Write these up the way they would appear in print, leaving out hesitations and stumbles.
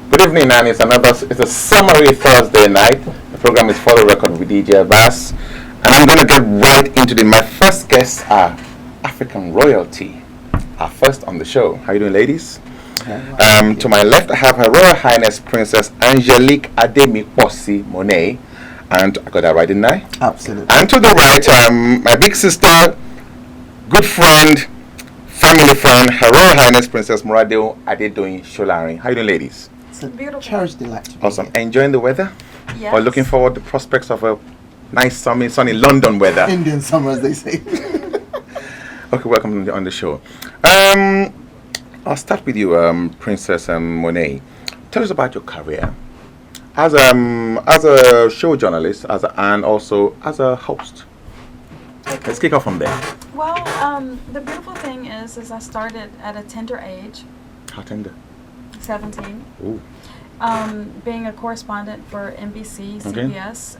Good evening, and it's a summary Thursday night. The program is For the Record with DJ Abass, and I'm going to get right into my first guests are African royalty, our first on the show. How you doing, ladies? To my left, I have Her Royal Highness Princess Angelique Ademiposi Monet, and I got that right, didn't I? Absolutely. And to the right, my big sister, good friend, family friend, Her Royal Highness Princess MORADEUN Adedoyin Solarin. How you doing, ladies? It's a beautiful cherished delight to be Awesome. here. Enjoying the weather? Yes. Or looking forward to prospects of a nice sunny London weather? Indian summer, as they say. Okay, welcome on the show. I'll start with you, Princess Monet. Tell us about your career as a show journalist, and also as a host. Let's kick off from there. Well, the beautiful thing is I started at a tender age, How tender? 17, Ooh. being a correspondent for NBC, CBS.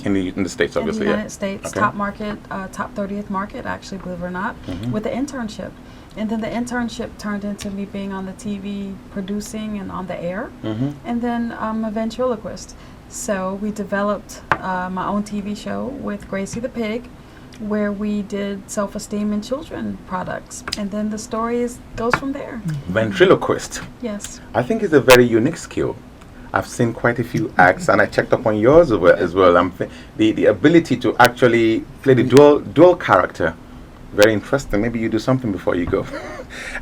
In the States, obviously. In the United States, Okay. top market, top 30th market, actually, believe it or not, with the internship. And then the internship turned into me being on the TV, producing and on the air. And then I'm a ventriloquist. So we developed my own TV show with Gracie the Pig, where we did self-esteem in children products. And then the story goes from there. Ventriloquist. Yes. I think it's a very unique skill. I've seen quite a few acts, and I checked up on yours as well. The ability to actually play the dual character, very interesting. Maybe you do something before you go.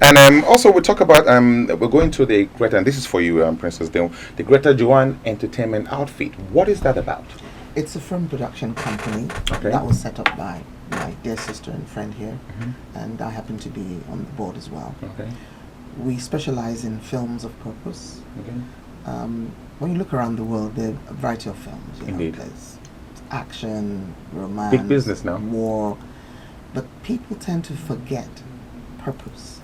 And also we'll talk about we're going to the Greta, and this is for you, Princess Deun, the Greta Joan Entertainment outfit. What is that about? It's a film production company that was set up by my dear sister and friend here, and I happen to be on the board as well. Okay. We specialize in films of purpose. Okay. When you look around the world, there are a variety of films. Indeed. There's action, romance, Big business now. war, but people tend to forget purpose,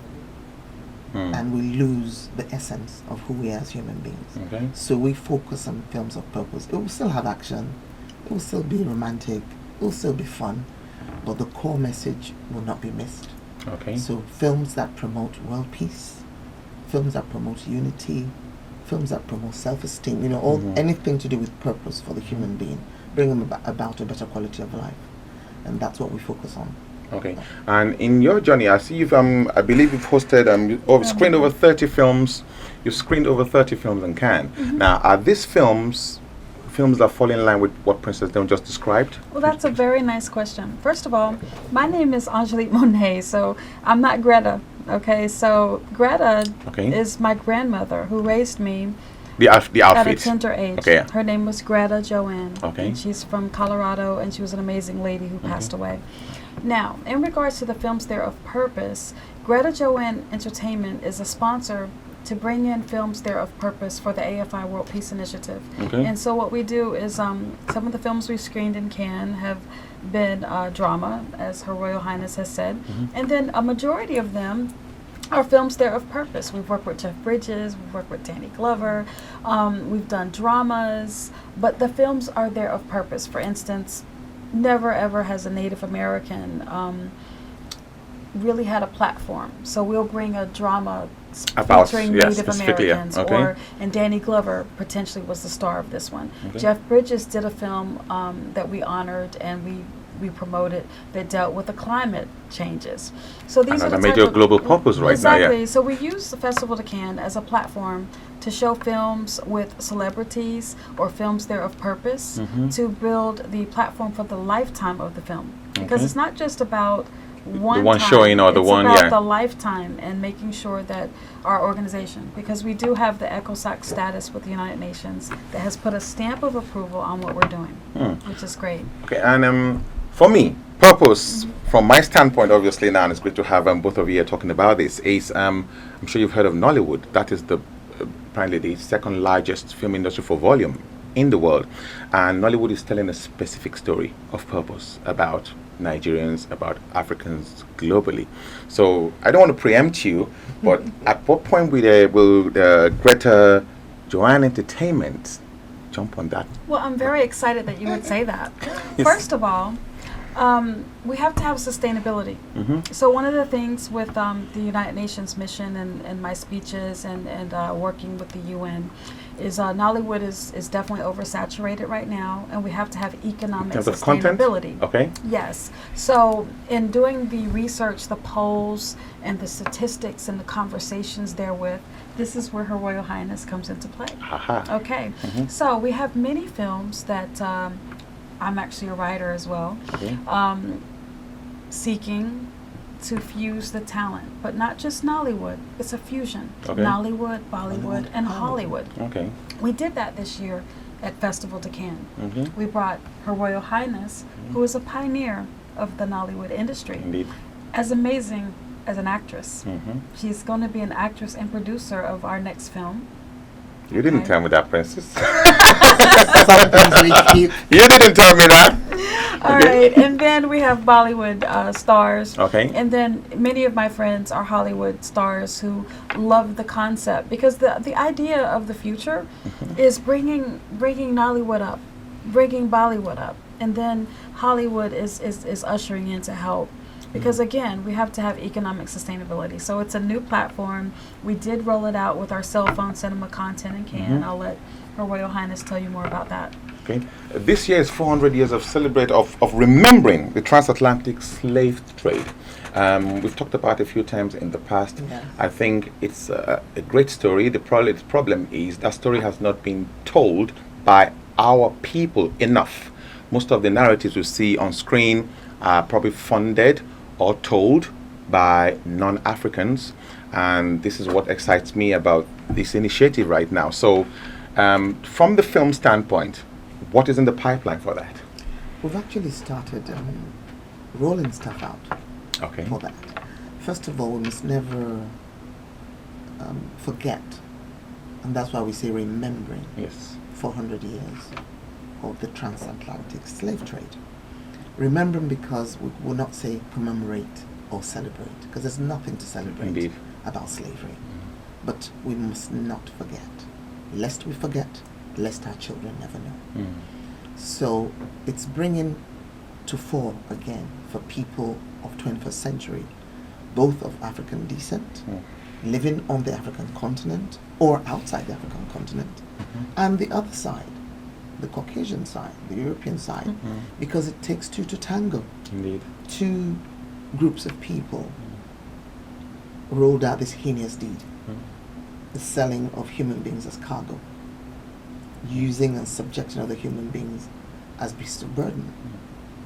and we lose the essence of who we are as human beings. Okay. So we focus on films of purpose. It will still have action, it will still be romantic, it will still be fun, but the core message will not be missed. Okay. So films that promote world peace, films that promote unity, films that promote self-esteem, anything to do with purpose for the human being, bring them about a better quality of life. And that's what we focus on. Okay. And in your journey, I see you've I believe you've hosted screened over 30 films. You've screened over 30 films in Cannes. Now, are these films that fall in line with what Princess Deun just described? Well, that's a very nice question. First of all, my name is Angelique Monet, so I'm not Greta. Okay, so Greta is my grandmother who raised me The outfit. at a tender age. Okay. Her name was Greta Joanne. Okay. And she's from Colorado, and she was an amazing lady who passed away. Now, in regards to the films there of purpose, Greta Joanne Entertainment is a sponsor to bring in films there of purpose for the AFI World Peace Initiative. Okay. And so what we do is some of the films we've screened in Cannes have been drama, as Her Royal Highness has said, and then a majority of them are films there of purpose. We've worked with Jeff Bridges, we've worked with Danny Glover, we've done dramas, but the films are there of purpose. For instance, never ever has a Native American really had a platform. So we'll bring a drama featuring Native Americans, and Danny Glover potentially was the star of this one. Okay. Jeff Bridges did a film that we honored and we promoted that dealt with the climate changes. So these are the major global purpose right now. Exactly. So we use the Festival de Cannes as a platform to show films with celebrities or films there of purpose to build the platform for the lifetime of the film. Because it's not just about one time, showing or the one, it's about the lifetime and making sure that our organization, because we do have the ECOSOC status with the United Nations that has put a stamp of approval on what we're doing, which is great. Okay, and for me, purpose, from my standpoint, obviously now, and it's great to have both of you here talking about this, is I'm sure you've heard of Nollywood. That is apparently the second largest film industry for volume in the world. And Nollywood is telling a specific story of purpose about Nigerians, about Africans globally. So I don't want to preempt you, but at what point will Greta Joanne Entertainment jump on that? Well, I'm very excited that you would say that. First of all, We have to have sustainability. Mm-hmm. So one of the things with the United Nations mission and my speeches and working with the UN is Nollywood is definitely oversaturated right now, and we have to have economic In terms of content? sustainability. Okay. Yes. So in doing the research, the polls, and the statistics and the conversations therewith, this is where Her Royal Highness comes into play. Aha. Okay. Mhm. So we have many films that I'm actually a writer as well, Okay. seeking to fuse the talent, but not just Nollywood. It's a fusion. Okay. Nollywood, Bollywood, and Hollywood. Okay. We did that this year at Festival de Cannes. Mm-hmm. We brought Her Royal Highness, who is a pioneer of the Nollywood industry, Indeed. as amazing as an actress. Mm-hmm. She's going to be an actress and producer of our next film. You didn't Okay. tell me that, Princess. Something's we keep. You didn't tell me that. All right, and then we have Bollywood stars. Okay. And then many of my friends are Hollywood stars who love the concept, because the idea of the future is bringing Nollywood up, bringing Bollywood up, and then Hollywood is ushering in to help. Because again, we have to have economic sustainability. So it's a new platform. We did roll it out with our cell phone cinema content in Cannes. I'll let Her Royal Highness tell you more about that. Okay. This year is 400 years of remembering the transatlantic slave trade. We've talked about it a few times in the past. Yes. I think it's a great story. The problem is that story has not been told by our people enough. Most of the narratives we see on screen are probably funded or told by non-Africans, and this is what excites me about this initiative right now. So, from the film standpoint, what is in the pipeline for that? We've actually started rolling stuff out Okay. for that. First of all, we must never forget, and that's why we say remembering Yes. 400 years of the transatlantic slave trade. Remembering because we will not say commemorate or celebrate, because there's nothing to celebrate Indeed. about slavery. But we must not forget. Lest we forget, lest our children never know. Mm. So it's bringing to fore again for people of 21st century, both of African descent, living on the African continent or outside the African continent, and the other side, the Caucasian side, the European side, because it takes two to tango. Indeed. Two groups of people rolled out this heinous deed, the selling of human beings as cargo, using and subjecting other human beings as beasts of burden.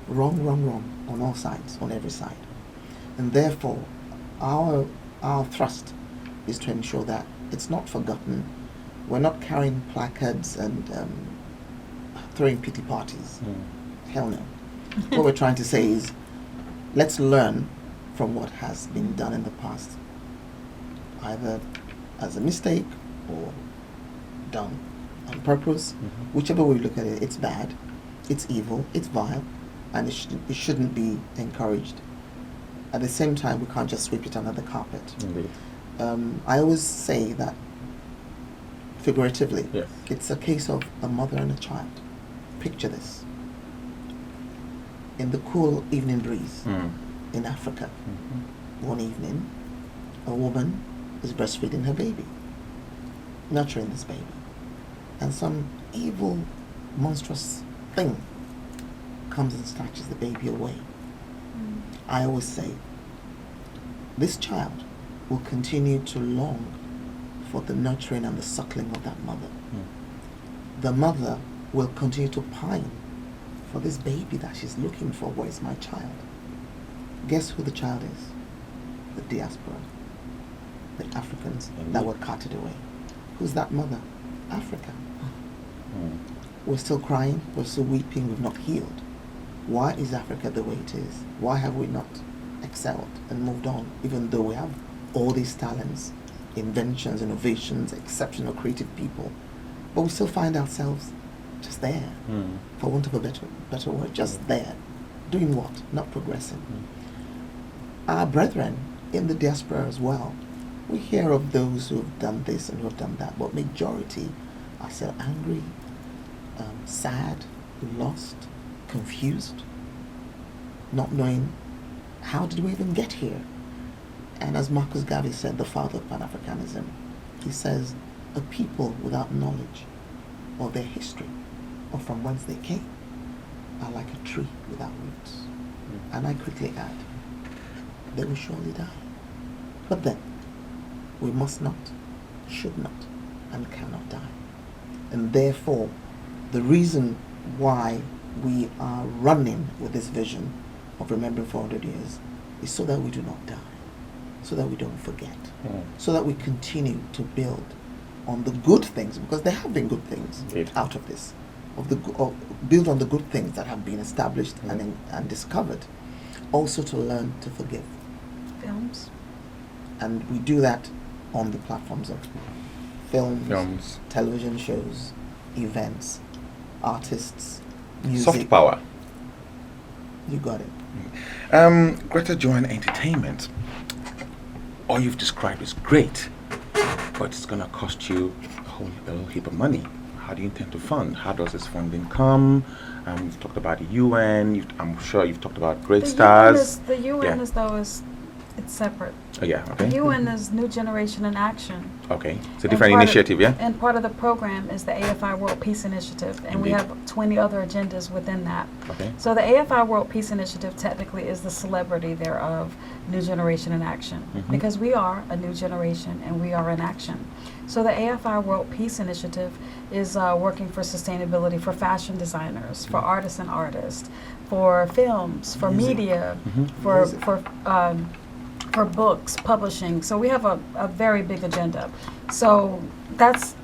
Wrong, wrong, wrong on all sides, on every side. And therefore, our thrust is to ensure that it's not forgotten. We're not carrying placards and throwing pity parties. Hell no. What we're trying to say is, let's learn from what has been done in the past, either as a mistake or done on purpose. Whichever way we look at it, it's bad, it's evil, it's vile, and it shouldn't be encouraged. At the same time, we can't just sweep it under the carpet. Indeed. I always say that, figuratively, Yes. it's a case of a mother and a child. Picture this. In the cool evening breeze in Africa, one evening, a woman is breastfeeding her baby, nurturing this baby, and some evil, monstrous thing comes and snatches the baby away. I always say, this child will continue to long for the nurturing and the suckling of that mother. The mother will continue to pine for this baby that she's looking for. Where's my child? Guess who the child is? The diaspora, the Africans that were carted away. Who's that mother? Africa. We're still crying, we're still weeping, we've not healed. Why is Africa the way it is? Why have we not excelled and moved on, even though we have all these talents, inventions, innovations, exceptional creative people, but we still find ourselves just there, for want of a better word, just there. Doing what? Not progressing. Our brethren in the diaspora as well, we hear of those who have done this and who have done that, but majority are still angry, sad, lost, confused. not knowing how did we even get here. And as Marcus Garvey said, the father of Pan-Africanism, he says, a people without knowledge of their history or from whence they came are like a tree without roots. And I quickly add, they will surely die. But then, we must not, should not, and cannot die. And therefore, the reason why we are running with this vision of remembering 400 years is so that we do not die, so that we don't forget, so that we continue to build on the good things, because there have been good things out of this, build on the good things that have been established and discovered, also to learn to forgive. Films. And we do that on the platforms of films, television shows, events, artists, music. Soft power. You got it. Greta Joan Entertainment. All you've described is great, but it's going to cost you a whole heap of money. How do you intend to fund? How does this funding come? You've talked about the UN. I'm sure you've talked about Great Stars. The UN it's separate. Oh, yeah, okay. The UN is New Generation in Action. Okay, it's a different initiative, yeah? And part of the program is the AFI World Peace Initiative, and Indeed. we have 20 other agendas within that. Okay. So the AFI World Peace Initiative technically is the celebrity thereof, New Generation in Action, because we are a new generation and we are in action. So the AFI World Peace Initiative is working for sustainability for fashion designers, for artists and artists, for films, for media, for books, publishing. So we have a very big agenda. So that's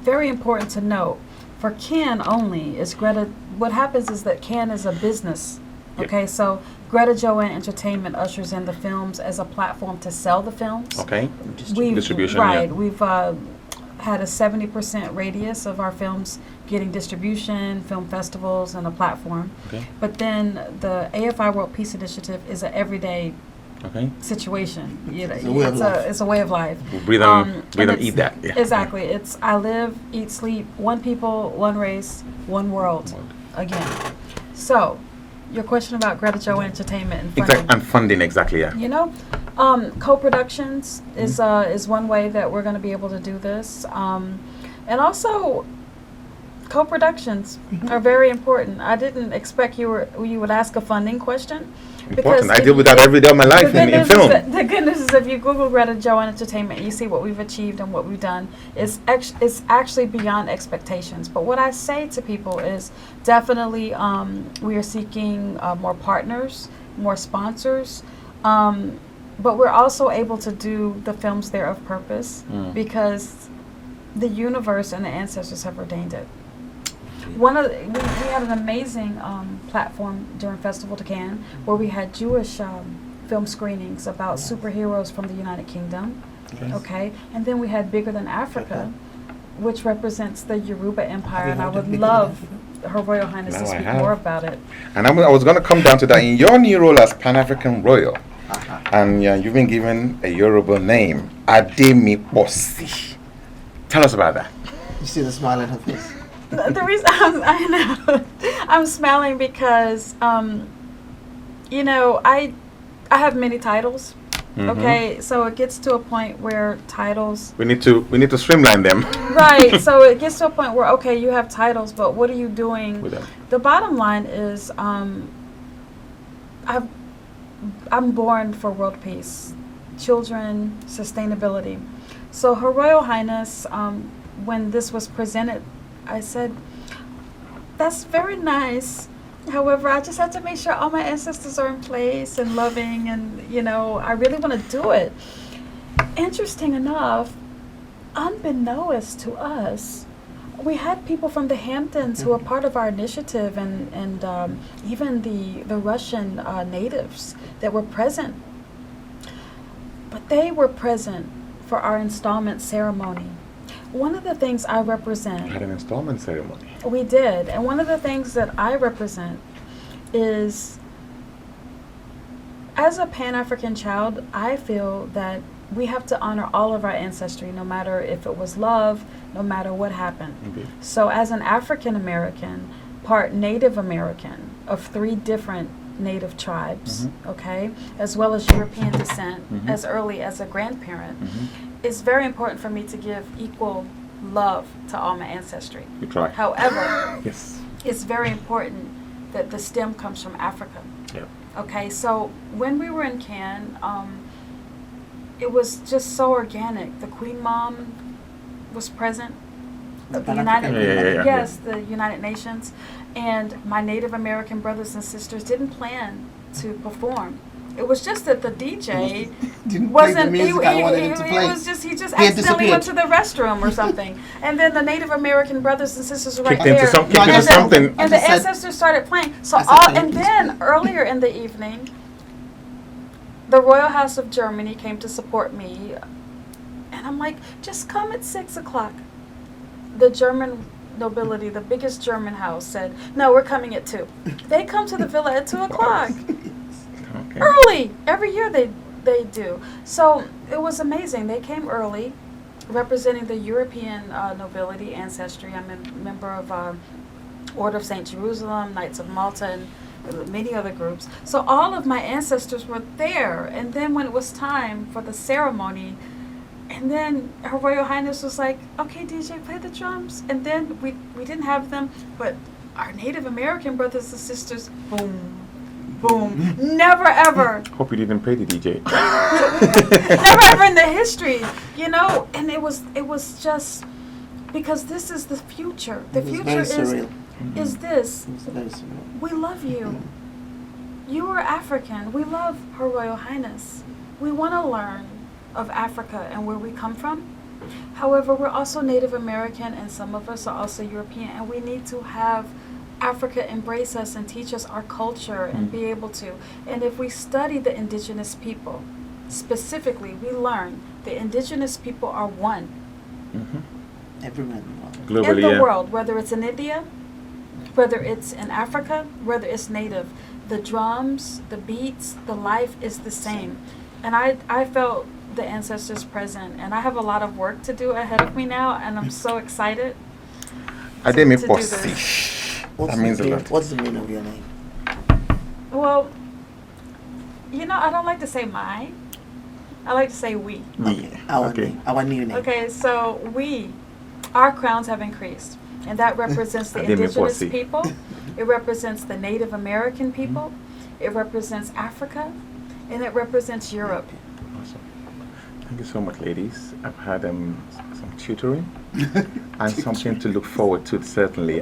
very important to note. For Cannes only is Greta, what happens is that Cannes is a business. Okay, so Greta Joan Entertainment ushers in the films as a platform to sell the films. Okay, We've, distribution. Right, Yeah. we've had a 70% radius of our films getting distribution, film festivals, and a platform. Okay. But then the AFI World Peace Initiative is an everyday situation. It's a way of life. It's a way of life. Breathe and eat that. Yeah. Exactly. It's I live, eat, sleep, one people, one race, one world. Again. So, your question about Greta Joan Entertainment and funding. And funding, exactly, yeah. You know, co-productions is one way that we're going to be able to do this, and also co-productions are very important. I didn't expect you would ask a funding question. Important. I deal with that every day of my life in film. The good news is if you Google Greta Joan Entertainment, you see what we've achieved and what we've done. It's actually beyond expectations. But what I say to people is definitely we are seeking more partners, more sponsors. But we're also able to do the films there of purpose because the universe and the ancestors have ordained it. We had an amazing platform during Festival de Cannes where we had Jewish film screenings about superheroes from the United Kingdom. Yes. Okay, and then we had Bigger Than Africa, which represents the Yoruba Empire, you and I heard of would Bigger Than love Africa? Her Royal Highness Now to I speak have. more about it. And I was going to come down to that. In your new role as Pan-African Royal, and you've been given a Yoruba name, Ademiposi. Tell us about that. You see the smile on her face. The reason I know I'm smiling because you know I have many titles. Okay, so it gets to a point where titles We need to streamline them. right. So it gets to a point where okay, you have titles, but what are you doing With them. The bottom line is I'm born for world peace, children, sustainability. So Her Royal Highness, when this was presented, I said, that's very nice. However, I just have to make sure all my ancestors are in place and loving and, you know, I really want to do it. Interesting enough, unbeknownst to us, we had people from the Hamptons who were part of our initiative and even the Russian natives that were present. But they were present for our installment ceremony. One of the things I represent... We had an installment ceremony. We did. And one of the things that I represent is, as a Pan-African child, I feel that we have to honor all of our ancestry, no matter if it was love, no matter what happened. Indeed. So as an African American, part Native American of 3 different native tribes, Mhm. okay, as well as European descent, Mhm. as early as a grandparent, Mhm. it's very important for me to give equal love to all my ancestry. You try. However, Yes. it's very important that the stem comes from Africa. Yeah. Okay, so when we were in Cannes, it was just so organic. The Queen Mom was present. The Pan-African United, Yeah. yes, the United Nations, and my Native American brothers and sisters didn't plan to perform. It was just that the DJ Didn't play the wasn't. music I wanted him to play. He just He had accidentally went to disappeared. the restroom or something, and then the Native American brothers and sisters were right Kicked into there. some- kicked No, I into just and said- something. I and the just said- ancestors started playing. So I said all, thank and you. then earlier in the evening, the Royal House of Germany came to support me, and I'm like, just come at 6 o'clock. The German nobility, the biggest German house, said, no, we're coming at 2. They come to the villa at 2 o'clock. Okay. Early. Every year they do. So it was amazing. They came early, representing the European nobility ancestry. I'm a member of Order of St. Jerusalem, Knights of Malta, and many other groups. So all of my ancestors were there. And then when it was time for the ceremony, and then Her Royal Highness was like, okay, DJ, play the drums. And then we didn't have them, but our Native American brothers and sisters, boom, boom. Never ever, Hope you didn't pay the DJ. never ever in the history, you know. And it was just because this is the future. The It was future very is surreal. this. It was very surreal. We love you. You are African. We love Her Royal Highness. We want to learn of Africa and where we come from. However, we're also Native American, and some of us are also European, and we need to have Africa embrace us and teach us our culture and be able to. And if we study the indigenous people, specifically, we learn the indigenous people are one Mhm. Everywhere in the world. Globally, in the yeah. world, whether it's in India, whether it's in Africa, whether it's native. The drums, the beats, the life is the same. And I felt the ancestors present, and I have a lot of work to do ahead of me now, and I'm so excited. Ademiposi. What's That means the a mean- lot. What's the meaning of your name? Well, you know, I don't like to say my. I like to say we. Okay. Our Okay. name. Our new name. Okay, so our crowns have increased, and that represents the indigenous Ademiposi. people. It represents the Native American people. It represents Africa, and it represents Europe. Awesome. Thank you so much, ladies. I've had some tutoring and something to look forward to, certainly.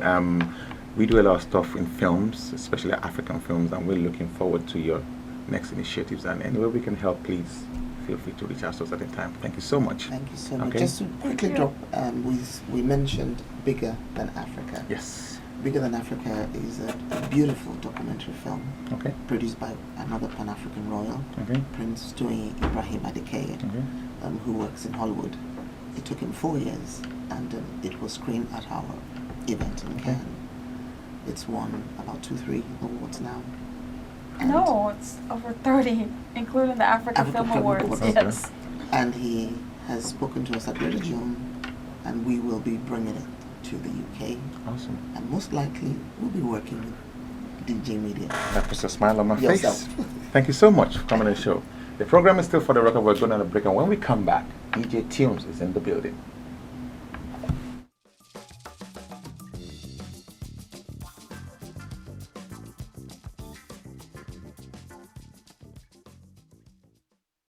We do a lot of stuff in films, especially African films, and we're looking forward to your next initiatives. And anywhere we can help, please feel free to reach out to us at any time. Thank you so much. Thank you so much. Okay. Just to quickly you. drop, we mentioned Bigger Than Africa. Yes. Bigger Than Africa is a beautiful documentary film Okay. produced by another Pan-African royal, Okay. Prince Deun Ibrahim Adedoyin, Okay. who works in Hollywood. It took him 4 years, and it was screened at our event in Okay. Cannes. It's won about 2-3 awards now. And- No, it's over 30, including the African African Film Film Awards. Awards. Okay. Yes. And he has spoken to us at the Deun, and we will be bringing it to the UK, Awesome. and most likely we'll be working with DJ Media. That puts a smile on my Yourself. face. Thank you so much for coming on the show. The program is still for the record. We're going on a break, and when we come back, DJ Tunes is in the building.